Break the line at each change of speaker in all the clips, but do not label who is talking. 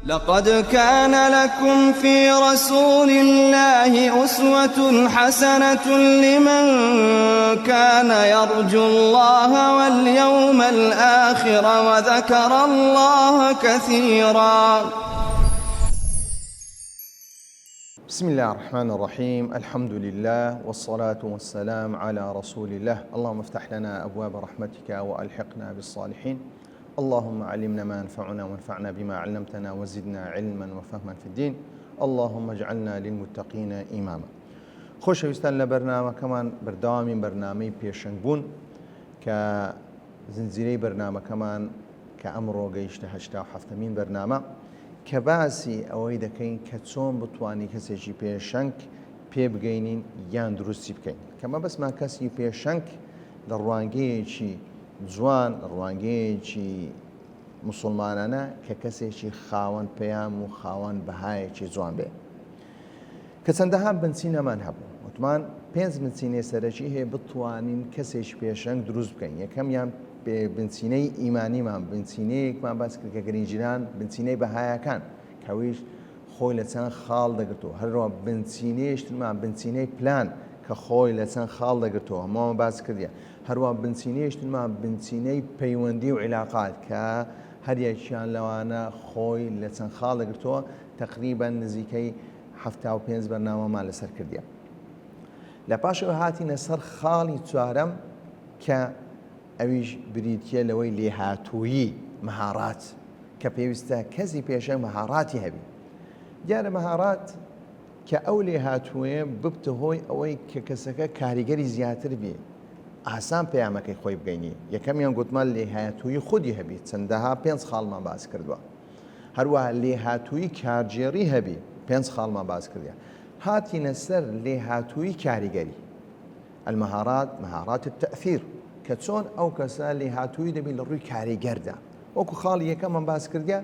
لقد كان لكم في رسول الله أسوة حسنة لمن كان يرجو الله واليوم الآخر وذكر الله كثيرا.
بسم الله الرحمن الرحيم. الحمد لله والصلاة والسلام على رسول الله. اللهم افتح لنا أبواب رحمتك وألحقنا بالصالحين. اللهم علمنا ما ينفعنا وانفعنا بما علمتنا وزدنا علما وفهما في الدين. اللهم اجعلنا للمتقين إماما. خۆشەویستان لە بەرنامەکەمان بەردەوامی بەرنامەی پێشەنگ بوون کە زنجیرەی بەرنامەکەمان کە ئەمڕۆ گەیشتە 87مین بەرنامە کە باسی ئەوەی دەکەین کە چۆن بتوانی کەسێکی پێشەنگ پێ بگەینین یان دروستی بکەین کە مەبەستمان کەسی پێشەنگ لە ڕوانگەیەکی جوان لە ڕوانگەیەکی موسڵمانانە کە کەسێکی خاوەن پەیام و خاوەن بەهایەکی جوان بێ کە چەندەها بنچینەمان هەبوو وتمان 5 بنچینەی سەرەکی هەیە بتوانین کەسێکی پێشەنگ دروست بکەین. یەکەمیان بنچینەی ئیمانیمان بنچینەیەکمان باس کرد کە گرنگجیران بنچینەی بەهایەکان کەویش خۆی لە چەند خاڵ دەگرتەوە هەروە بنچینەیەشتمان بنچینەی پلان کە خۆی لە چەند خاڵ دەگرتەوە هەموومان باس کردیە هەروە بنچینەیەشتمان بنچینەی پەیوەندی و عیلاقات کە هەریەکیان لەوانە خۆی لە چەند خاڵ دەگرتەوە تقریبا نزیکەی 75 بەرنامەمان لەسەر کردیە. لە پاشەوە هاتینە سەر خاڵی چوارەم کە ئەویش بریتە لەوەی لێهاتوویی مەهارات کە پێویستە کەسی پێشەنگ مەهاراتی هەبی. دیارە مەهارات کە ئەو لێهاتوویە ببتە هۆی ئەوەی کە کەسەکە کاریگەری زیاتر بێ ئاسان پەیامەکەی خۆی بگەینی. یەکەمیان گوتمان لێهاتوویی خودی هەبی چەندەها 5 خاڵمان باس کردووە. هەروە لێهاتوویی کارجێڕی هەبی 5 خاڵمان باس کردیە. هاتینە سەر لێهاتوویی کاریگەری المهارات مهارات التأثير کە چۆن ئەو کەسە لێهاتوویی دەبێت لە ڕووی کاریگەردا وەکو خاڵی یەکەمان باس کردیا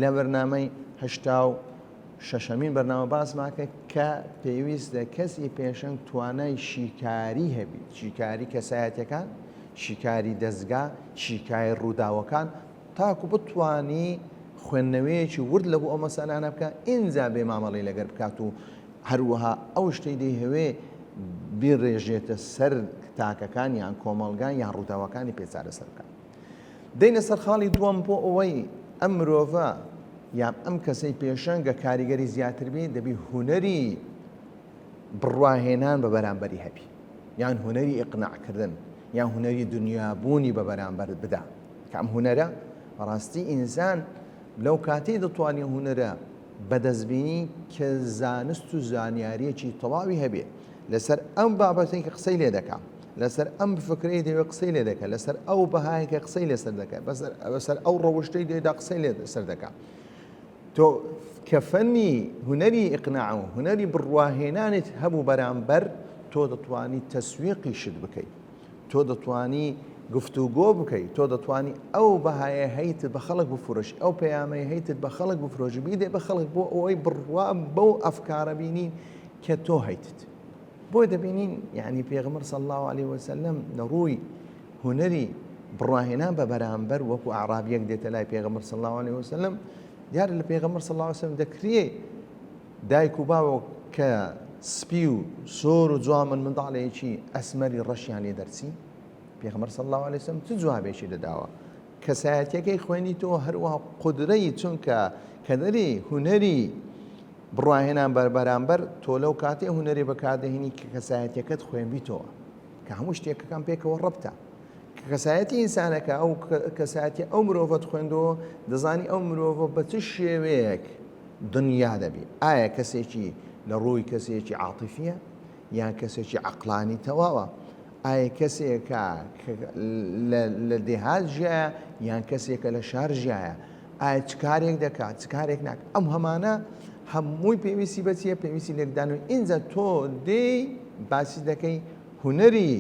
لە بەرنامەی 86مین بەرنامە باسماکە کە پێویستە کەسی پێشەنگ توانای شیکاری هەبی شیکاری کەسایەتەکان شیکاری دەستگا شیکای ڕووداوەکان تاکو بتوانی خوێندنەوەیەکی ورد لەبوو ئەو مەسەلانە بکە ئینجا بێ مامەڵی لەگەر بکات و هەروەها ئەو شتەی دەیهەوێ بیڕێژێتە سەر تاکەکان یان کۆمەڵگان یان ڕووداوەکانی پێچارە سەرکان. دەینە سەر خاڵی دووەم بۆ ئەوەی ئەم مرۆڤە یان ئەم کەسەی پێشەنگە کاریگەری زیاتر بێ دەبی هونەری بڕواهێنان بە بەرامبەری هەبی یان هونەری ئیقناعکردن یان هونەری دنیابوونی بە بەرامبەر بدا کە ئەم هونەرە بەڕاستی ئینسان لەو کاتەی دەتوانێت هونەرە بەدەستبینی کە زانست و زانیاریەکی تەواوی هەبێ لەسەر ئەم بابەتەی کە قسەی لێ دەکات لەسەر ئەم فکرەی دەوێت قسەی لێ دەکات لەسەر ئەو بەهایەکە قسەی لێسەر دەکات بەسەر ئەو ڕەوشتەی دێدا قسەی لێسەر دەکات. تۆ کە فەنی هونەری ئیقناع و هونەری بڕواهێنانت هەبوو بەرامبەر تۆ دەتوانی تەسویقی شت بکەیت تۆ دەتوانی گفتوگۆ بکەیت تۆ دەتوانی ئەو بەهایە هەیتت بە خەڵک بفرۆش ئەو پەیامەی هەیتت بە خەڵک بفرۆژی بیدێ بە خەڵک بۆ ئەوەی بڕوا بەو ئەفکارە بینین کە تۆ هەیتت. بۆی دەبینین یعنی پێغەمبەر صلی الله علیه وسلم لە ڕووی هونەری بڕواهێنان بە بەرامبەر وەکو ئەعرابیەک دێتە لای پێغەمبەر صلی الله علیه وسلم دیارە لە پێغەمبەر صلی الله علیه وسلم دەکرێ دایک و باوە کە سپی و سۆر و جوامن منداڵێکی ئەسمەری ڕەشیان لێ دەرچین پێغەمبەر صلی الله علیه وسلم چ جوابێکی دەداوە کەسایەتیەکەی خوێنیتەوە هەروەها قودرەی چونکە کە دەری هونەری بڕواهێنان بەرامبەر تۆ لەو کاتێ هونەری بەکاردەهێنی کە کەسایەتیەکەت خوێنبیتەوە کە هەموو شتێکەکان پێکەوە ڕەبتە کە کەسایەتی ئینسانەکە ئەو کەسایەتی ئەو مرۆڤەت خوێندەوە دەزانی ئەو مرۆڤە بە چ شێوەیەک دنیا دەبی ئایا کەسێکی لە ڕووی کەسێکی عاتیفیە یان کەسێکی عەقلانی تەواوە ئایا کەسێکە لە دێهات ژیایە یان کەسێکە لە شار ژیایە ئایا چ کارێک دەکات چ کارێک ناکات ئەم هەمانە هەمووی پێویستی بەچیە پێویستی لێکدانەوەی ئینجا تۆ دێی باسی دەکەی هونەری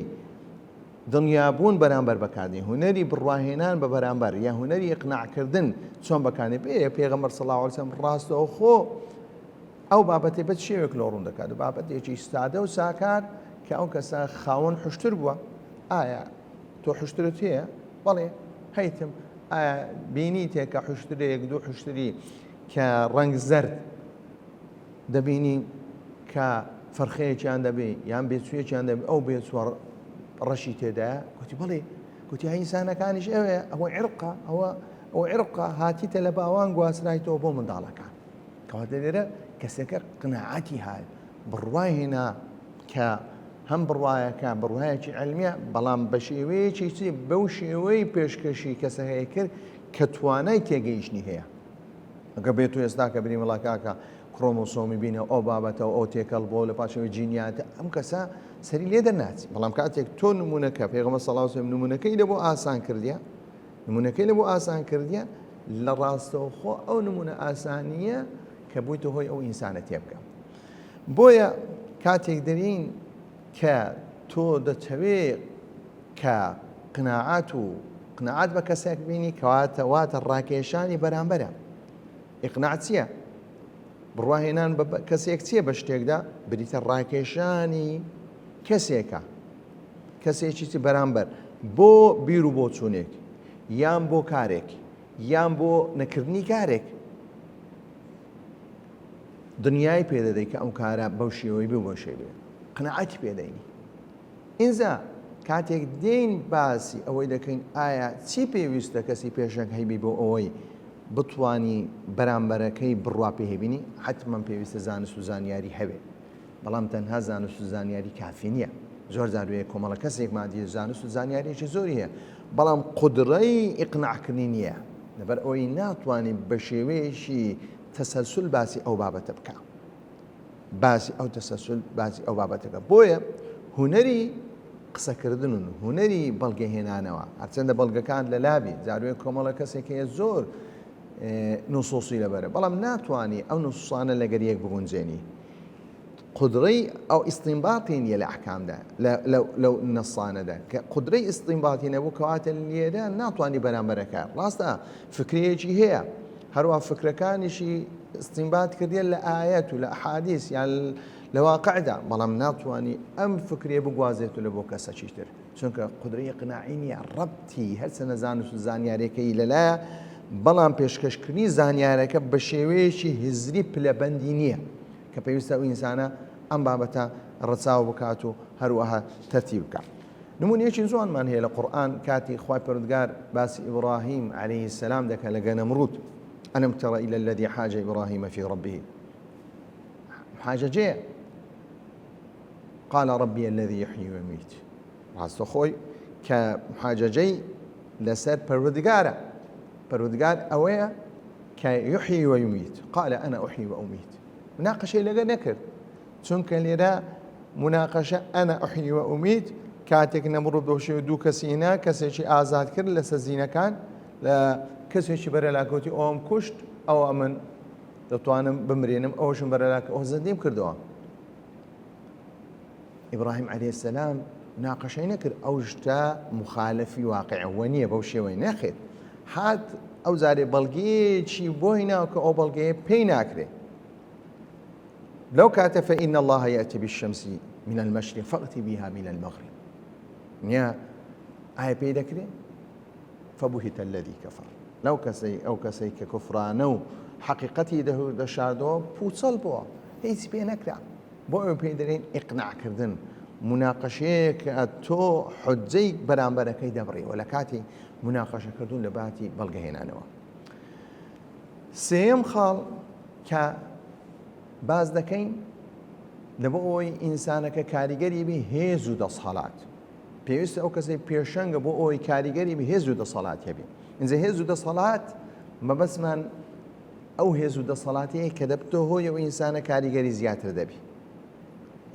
دنیابوون بەرامبەر بەکاردێن هونەری بڕواهێنان بە بەرامبەر یا هونەری ئیقناعکردن چۆن بەکارێ پێ پێغەمبەر صلی الله علیه وسلم ڕاستەوە خۆ ئەو بابەتێ بە شێوێک لۆ ڕوون دەکات بابەتێکی سادە و ساکار کە ئەو کەسە خاوەن حوشتر بووە ئایا تۆ حوشترت هەیە بەڵێ هەیتم ئایا بینی تێکە حوشترێک دوو حوشتری کە ڕەنگ زەرد دەبینی کە فەرخەیەکیان دەبێ یان بێچوویەکیان دەبێ ئەو بێچووە ڕەشی تێدایە گوتی بەڵێ گوتی ئینسانەکانیش ئەوێ ئەوە عێرقە ئەو عێرقە هاتیتە لە باوان گواسرایتەوە بۆ منداڵەکان کەواتە لێرە کەسێکە قناعەتی هاات بڕوای هێنا کە هەم بڕوایەکە بڕوایەکی علمیە بەڵام بە شێوەیەکی چی بەو شێوەی پێشکەشی کەسەکەی کرد کە توانای تێگەیشتنی هەیە ئەگە بێت و ئێستا کە بری وڵاتاکە کڕۆمۆسۆمی بینە ئەو بابەتەوە ئەو تێکەڵ بۆ لە پاشەوەی جینیاتە ئەم کەسە سەری لێ دەرناچی بەڵام کاتێک تۆ نمونونەکە پێغەمبەر صلی الله علیه و سلم نمونونەکەی لە بۆ ئاسان کردیە نمونونەکەی لە بۆ ئاسان کردیە لە ڕاستەوە خۆ ئەو نمونە ئاسانیە کە بوویتە هۆی ئەو ئینسانە تێبکە بۆیە کاتێک دەرین کە تۆ دەتەوێت کە قناعات بە کەسێک بینی کەواتە واتە ڕاکێشانی بەرامبەرە ئیقناع چییە؟ بڕواهێنان بە کەسێک چییە بە شتێکدا بریتە ڕاکێشانی کەسێکە کەسێکی بەرامبەر بۆ بیر و بۆ چوونێک یان بۆ کارێک یان بۆ نەکردنی کارێک دنیای پێدەدەی کە ئەم کارە بەو شێوەی بێ بۆ شێوێ قناعەتی پێدەینی ئینجا کاتێک دێین باسی ئەوەی دەکەین ئایا چی پێویستە کەسی پێشنگ هەیبی بۆ ئەوەی بتوانی بەرامبەرەکەی بڕوا پێهێبینی حتمما پێویستە زانست و زانیاری هەبێ بەڵام تەنها زانست و زانیاری کافی نییە زۆر جاروەیە کۆمەڵە کەسێک مادیە زانست و زانیاریی زۆری هەیە بەڵام قودرەی ئیقناعکردنی نییە لەبەر ئەوەی ناتوانین بە شێوەیەشی تەسەلسل باسی ئەو بابەتە بکە باسی ئەو تەسەلسل باسی ئەو بابەتەکە بۆیە هونەری قسەکردن و هونەری بەڵگەهێنانەوە هەرچەندە بەڵگەکان لە لابی جاروەیە کۆمەڵە کەسێک هەیە زۆر نوسوسی لەبەرە بەڵام ناتوانانی ئەو نوسوسانە لەگەر یەک بگونجێنی قدرەی ئەو ئیستینباطی نیە لە ئەحکامدا لەو نەسانەدا کە قدرەی ئیستینباطی نەبوو کەواتە لێرە ناتوانانی بەرامبەرەکە ڕاستە فکرەیەکی هەیە هەروە فکرەکانیشی ئیستینباط کردێ لە ئایەت و لە ئەحادیث یان لە واقعدا بەڵام ناتوانانی ئەم فکرێ بگوازێت لە بۆ کەسەکی تر چونکە قدرەی قناعی نیە ڕەبتی هەرچەندە زانست و زانیاریەکەی لەلایە بەڵام پێشکەشکردنی زانیارەکە بە شێوەیەکی هزری پلەبەندی نییە کە پێویستە ئەو ئینسانە ئەم بابەتە ڕەچاو بکات و هەروەها تەرتیب بکات نمونەیەکی زۆرمان هەیە لە قورئان کاتی خوای پەروەردگار باسی ئیبراهیم عەلەیهی السەلام دەکات لەگە نەمڕود ألم تر إلى الذي حاج إبراهيم في ربه حاجة جاء قال ربي الذي يحيي ويميت ڕاستە خۆی کە حاجەجەی لەسەر پەروەردگار ئەوەیە کە يحيي ويميت قال أنا أحيي وأميت مناقشەی لەگە نەکرد چونکە لێرە مناقشە أنا أحيي وأميت کاتێک نەمڕود بەو شێوە دوو کەسی هێنا کەسێکی ئازاد کرد لە سەرزینەکان لە کەسێکی بەرەلاکەوتی ئەوم کوشت ئەوە من دەتوانم بمرێنم ئەوشم بەرەلاکە ئەو زەندیم کردەوە ئیبراهیم عەلەیهی السەلام مناقشەی نەکرد ئەو شتە مخالفی واقعەوە نییە بەو شێوەی نەخێت هات ئەو جارێ بەڵگەیەکی بۆ هێناوە کە ئەو بەڵگەیە پێی ناکرێت لو كانت فإن الله يأتي بالشمس من المشرق فأتي بها من المغرب نيا آية بيدكري فبهت الذي كفر لو كسي ككفرانو حقيقتي ده شاردو بوصل بوا هيس بينكرا بو بيدرين اقناع كردن مناقشيك تو حجي برامبركي دبري ولا كاتي مناقشه كردون لباتي بلغهينانوا سيم خال ك باز دەکەین لەبۆ ئەوەی ئینسانەکە کاریگەری بێ هێز و دەسەڵات پێویستە ئەو کەسەی پێشەنگە بۆ ئەوەی کاریگەری بێ هێز و دەسەڵات هەبێ ئینجا هێز و دەسەڵات مەبەسمان ئەو هێز و دەسەڵاتەیە کە دەبتە هۆی ئەو ئینسانە کاریگەری زیاتر دەبی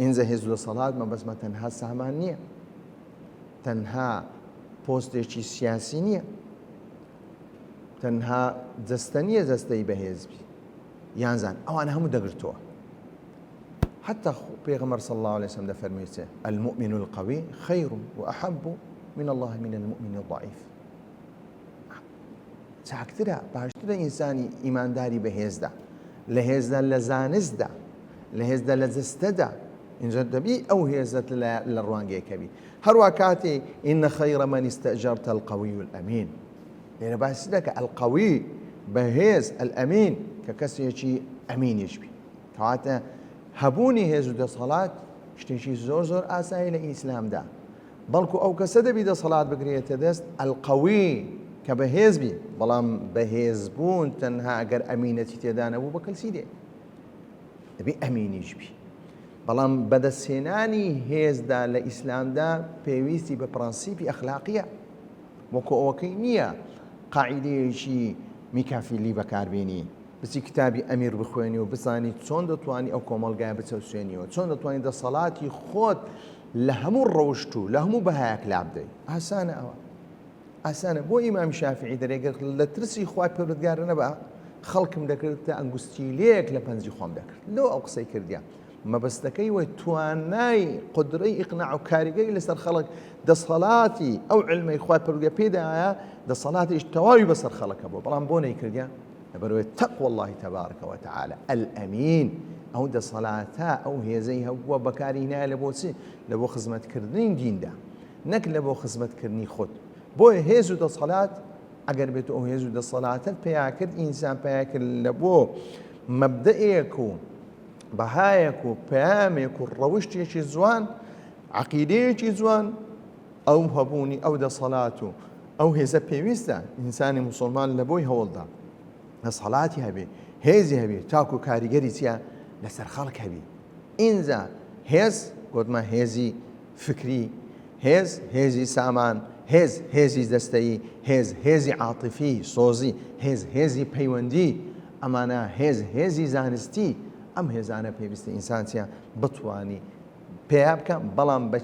ئینجا هێز و دەسەڵات مەبەسمە تەنها سامان نییە تەنها پۆستێکی سیاسی نییە تەنها جەستە نییە جەستەی بەهێزبی يانزان أو أنا هم دقرتوه حتى بيغمر صلى الله عليه وسلم فرميته المؤمن القوي خير وأحب من الله من المؤمن الضعيف چاکترە باشترە ئینسانی ئیمانداری بەهێزدا لە هێزدا لە زانستدا لە هێزدا لە جستەدا اینجا دەبی ئەو هێزت لە ڕوانگەیەکەبی هەروە کاتێ إن خير من استأجرت القوي الأمين لێرە باسی دەکە القوي بەهێز الأمين کە کەسێکی ئەمینیش بی. کەواتە هەبوونی هێز و دەسەڵات شتێکی زۆر زۆر ئاسایی لە ئیسلامدا، بەڵکو ئەو کەسە دەبی دەسەڵات بگرێتە دەست ئەلقەوی کە بەهێز بی، بەڵام بەهێزبوون تەنها ئەگەر ئەمینەتی تێدا نەبوو بە کەلسی دێ، دەبی ئەمینیش بی. بەڵام بەدەستهێنانی هێزدا لە ئیسلامدا پێویستی بە پرەنسیپی ئەخلاقیە، وەکو ئەوەکەی نییە قاعیدەیەکی میکافیلی بەکاربێنی، بچی کتابی ئەمیر بخوێنی و بزانی چۆن دەتوانی ئەو کۆمەلگای بچەوسێنیەوە، چۆن دەتوانی دەسەڵاتی خۆت لە هەموو ڕەوشت و لە هەموو بەهایەک لا بدەیت. ئاسانە ئەوە، ئاسانە. بۆ ئیمام شافعی دەرێگەر لە ترسی خوای پەروەردگار نەبا خەڵکم دەکرد تا ئەنگوستیلەیەک لە پەنجی خۆم دەکرد. لەو ئەو قسەی کردیان مەبەستەکەی وەی توانای قدرەی ئیقناع و کاریگەری لەسەر خەڵک دەسەڵاتی ئەو علمەی خوای پەروەردگار پێدایە دەسەڵاتیش تەواوی بەسەر خەڵکە بوو، بەڵام بۆ نەیکردیان لەبەرەوەی تەقوى الله تبارك وتعالى الأمين. ئەو دەسەڵاتە ئەو هێزەی هەبووە بەکاری هێنایە لە بۆچی؟ لە بۆ خزمەتکردنی دیندا، نەک لە بۆ خزمەتکردنی خۆت. بۆیە هێز و دەسەڵات ئەگەر بێت ئەو هێز و دەسەڵاتت پیا کرد، ئینسان پیا کرد لە بۆ مەبدەئێک و بەهایەک و پەیامێک و ڕەوشتێکی جوان، عەقیدەیەکی جوان، ئەو هەبوونی ئەو دەسەڵات و ئەو هێزە پێویستە ئینسانی موسڵمان لە بۆی هەوڵدا دەسەڵاتی هەبێ، هێزی هەبێ، تاکو و کاریگەری چیە لەسەر خەڵک هەبی. ئینجا هێز گوتمە هێزی فکری، هێزی سامان، هێزی دەستەیی، هێزی عاتیفی سۆزی، هێزی پەیوەندی، ئەمانە هێزی زانستی. ئەم هێزانە پێویستە ئینسان چیە بتوانی پێیا بکە، بەڵام بە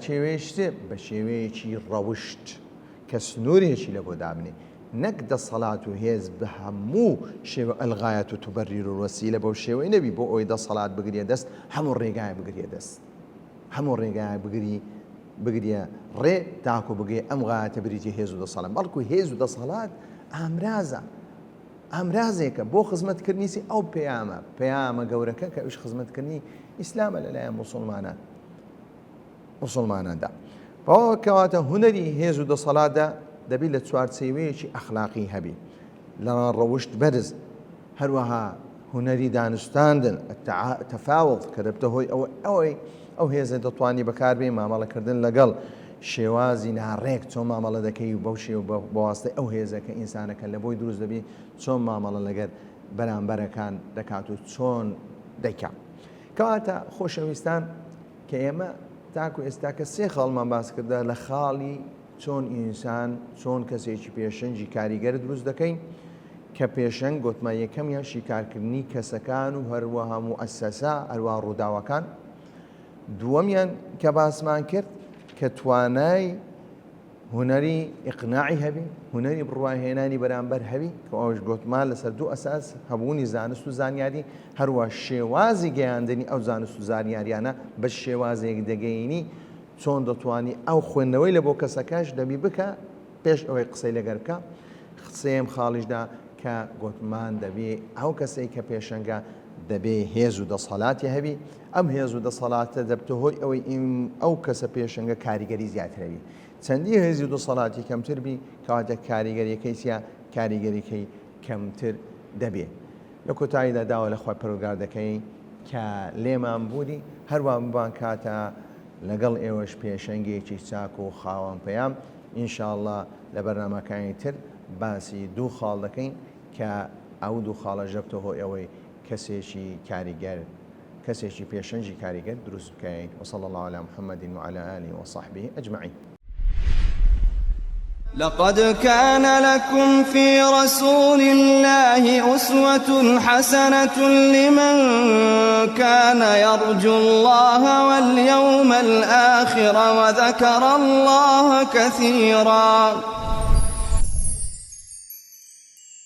شێوەیەکی ڕەوشت کە سنوورێکی لە بۆ دابنێ، نەک دەسەڵات و هێز بە هەموو شێوە ئەلغایەت و توبەریر و وەسیلە بەو شێوەی نەبی بۆ ئەوی دەسەڵات بگرێ دەست، هەموو ڕێگایە بگرێ دەست، هەموو ڕێگایە بگریە ڕێ تاکو بگێ ئەم غایەتە بریتە هێز و دەسەڵات. بەڵکو هێز و دەسەڵات ئامرازێکە بۆ خزمەتکردنیسی ئەو پەیامە گەورەکە کە ئەوش خزمەتکردنی ئیسلامە لەلایەن موسڵماناندا. بەوە کەواتە هونەری هێز و دەسەڵاتدا دەبی لە چوارچێوەیەکی ئەخلاقی هەبی، لە ڕەوشت بەرز، هەروەها هونەری دانوستاندن تەفاوت کە دەبتە هۆی ئەوەی ئەو هێزە دەتوانی بەکاربێ مامەڵەکردن لەگەڵ شێوازی ناڕێک، چۆن مامەڵە دەکەی و بەو شێوە بەواسطەی ئەو هێزەکە ئینسانەکە لە بۆی دروست دەبی چۆن مامەڵە لەگەر بەرامبەرەکان دەکات و چۆن دەیکات. کەواتە خۆشەویستان کە ئێمە تاکو ئێستا کە سێ خاڵمان باس کردە لە خاڵی چۆن ئینسان چۆن کەسێکی پێشەنجی کاریگەر دروست دەکەین، کە پێشەنگ گوتمە یەکەمیان شیکارکردنی کەسەکان و هەروەها موئەسسەسە هەروە ڕووداوەکان، دووەمیان کە باسمان کرد کە توانای هونەری ئیقناعی هەبی، هونەری بڕواهێنانی بەرامبەر هەبی، کە ئەوش گوتمان لەسەر دوو ئەساس هەبوونی زانست و زانیاری، هەروە شێوازی گەیاندنی ئەو زانست و زانیاریانە بە شێوازێک دەگەینی، چۆن دەتوانی ئەو خوێندنەوەی لە بۆ کەسەکەش دەبی بکە پێش ئەوەی قسەی لەگەرکە. قسەیەم خاڵیشدا کە گوتمان دەبێ ئەو کەسەی کە پێشەنگە دەبێ هێز و دەسەڵاتی هەبی، ئەم هێز و دەسەڵاتە دەبتە هۆی ئەوەی ئەو کەسە پێشەنگە کاریگەری زیاترەوی، چەندی هێزی و دەسەڵاتی کەمتر بی کەواتە کاریگەریەکەی چیە کاریگەریەکەی کەمتر دەبێ. لە کۆتاییدا داوا لە خوای پەروەردگار دەکەین کە لێمان بووری هەروە ببان کاتە لەگەڵ ئێوەش پێشەنگێکی چاک و خاوەن پەیام ئینشاءڵڵا لە بەرنامەکانی تر باسی دوو خاڵ دەکەین کە ئەو دوو خاڵە ژەبتە هۆی ئەوەی کەسێکی کاریگەر، کەسێکی پێشەنجی کاریگەر دروست بکەین. وصلى الله على محمد وعلى آله وصحبه أجمعين.
لقد كان لكم في رسول الله أسوة حسنة لمن كان يرجو الله واليوم الآخر وذكر الله كثيرا.